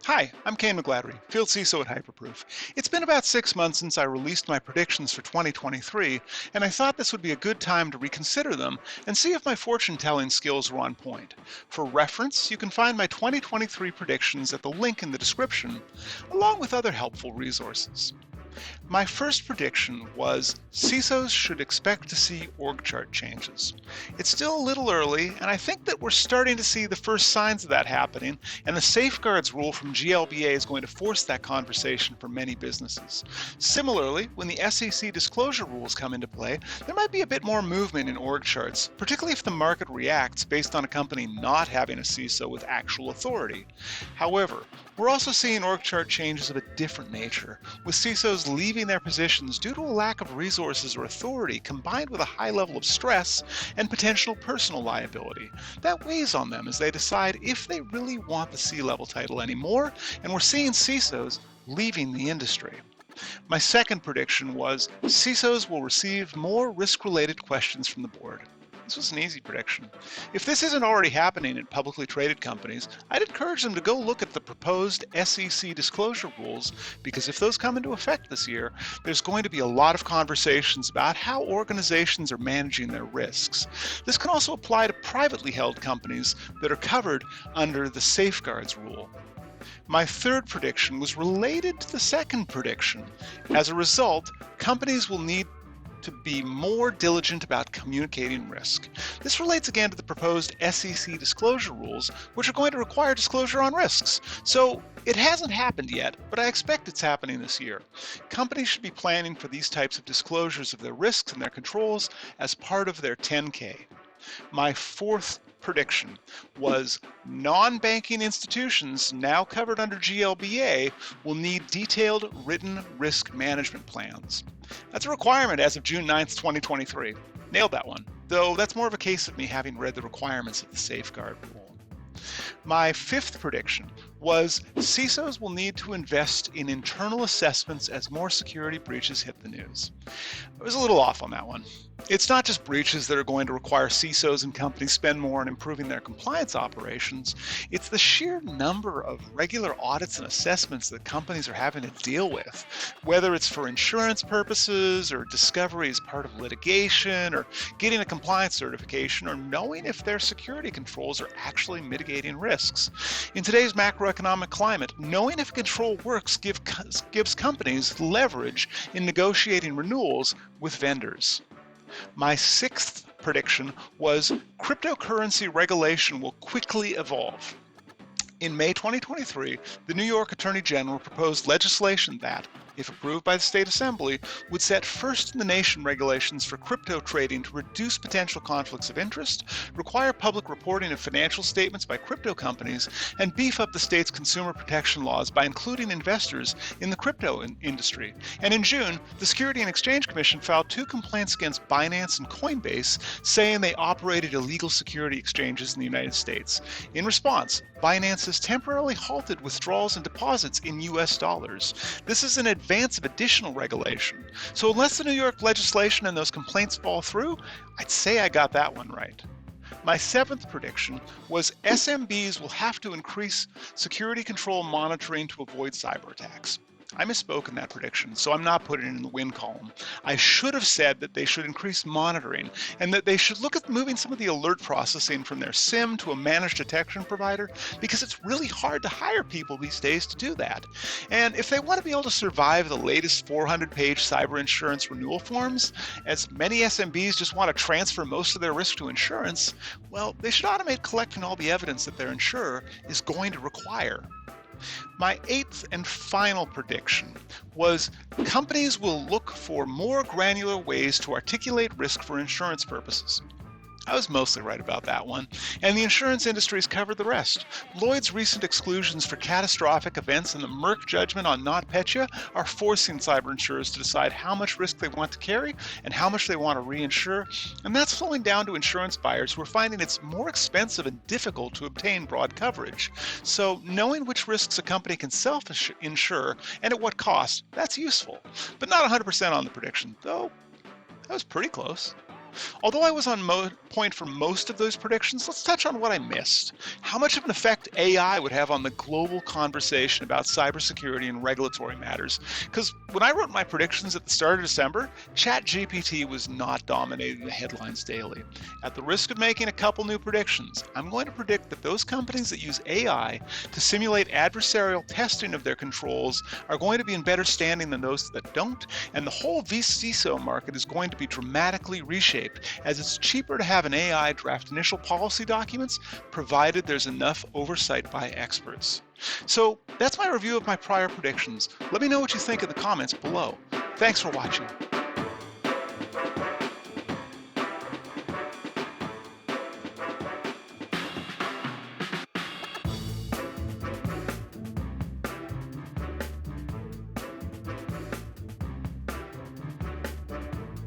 Hi, I'm Kane McGladrey, Field CISO at Hyperproof. It's been about 6 months since I released my predictions for 2023, and I thought this would be a good time to reconsider them and see if my fortune-telling skills were on point. For reference, you can find my 2023 predictions at the link in the description, along with other helpful resources. My first prediction was CISOs should expect to see org chart changes. It's still a little early, and I think that we're starting to see the first signs of that happening, and the Safeguards Rule from GLBA is going to force that conversation for many businesses. Similarly, when the SEC disclosure rules come into play, there might be a bit more movement in org charts, particularly if the market reacts based on a company not having a CISO with actual authority. However, we're also seeing org chart changes of a different nature, with CISOs leaving their positions due to a lack of resources or authority combined with a high level of stress and potential personal liability. That weighs on them as they decide if they really want the C-level title anymore, and we're seeing CISOs leaving the industry. My second prediction was CISOs will receive more risk-related questions from the board. This was an easy prediction. If this isn't already happening in publicly traded companies, I'd encourage them to go look at the proposed SEC disclosure rules, because if those come into effect this year, there's going to be a lot of conversations about how organizations are managing their risks. This can also apply to privately held companies that are covered under the Safeguards Rule. My third prediction was related to the second prediction. As a result, companies will need to be more diligent about communicating risk. This relates again to the proposed SEC disclosure rules, which are going to require disclosure on risks. So it hasn't happened yet, but I expect it's happening this year. Companies should be planning for these types of disclosures of their risks and their controls as part of their 10K. My fourth prediction was non-banking institutions now covered under GLBA will need detailed written risk management plans. That's a requirement as of June 9th, 2023. Nailed that one, though that's more of a case of me having read the requirements of the Safeguard Rule. My fifth prediction was CISOs will need to invest in internal assessments as more security breaches hit the news. I was a little off on that one. It's not just breaches that are going to require CISOs and companies spend more on improving their compliance operations. It's the sheer number of regular audits and assessments that companies are having to deal with, whether it's for insurance purposes or discovery as part of litigation or getting a compliance certification or knowing if their security controls are actually mitigating risks. In today's macroeconomic climate, knowing if a control works gives companies leverage in negotiating renewals with vendors. My sixth prediction was cryptocurrency regulation will quickly evolve. In May 2023, the New York Attorney General proposed legislation that, if approved by the State Assembly, would set first-in-the-nation regulations for crypto trading to reduce potential conflicts of interest, require public reporting of financial statements by crypto companies, and beef up the state's consumer protection laws by including investors in the crypto industry. And in June, the Security and Exchange Commission filed 2 complaints against Binance and Coinbase, saying they operated illegal security exchanges in the United States. In response, Binance has temporarily halted withdrawals and deposits in US dollars. This is an advance of additional regulation. So unless the New York legislation and those complaints fall through, I'd say I got that one right. My seventh prediction was SMBs will have to increase security control monitoring to avoid cyber attacks. I misspoke in that prediction, so I'm not putting it in the win column. I should have said that they should increase monitoring and that they should look at moving some of the alert processing from their SIM to a managed detection provider, because it's really hard to hire people these days to do that. And if they want to be able to survive the latest 400-page cyber insurance renewal forms, as many SMBs just want to transfer most of their risk to insurance, well, they should automate collecting all the evidence that their insurer is going to require. My eighth and final prediction was companies will look for more granular ways to articulate risk for insurance purposes. I was mostly right about that one, and the insurance industry's covered the rest. Lloyd's recent exclusions for catastrophic events and the Merck judgment on NotPetya are forcing cyber insurers to decide how much risk they want to carry and how much they want to reinsure, and that's flowing down to insurance buyers who are finding it's more expensive and difficult to obtain broad coverage. So knowing which risks a company can self-insure and at what cost, that's useful, but not 100% on the prediction, though that was pretty close. Although I was on point for most of those predictions, let's touch on what I missed. How much of an effect AI would have on the global conversation about cybersecurity and regulatory matters? Because when I wrote my predictions at the start of December, ChatGPT was not dominating the headlines daily. At the risk of making a couple new predictions, I'm going to predict that those companies that use AI to simulate adversarial testing of their controls are going to be in better standing than those that don't, and the whole vCISO market is going to be dramatically reshaped, as it's cheaper to have an AI draft initial policy documents, provided there's enough oversight by experts. So that's my review of my prior predictions. Let me know what you think in the comments below. Thanks for watching.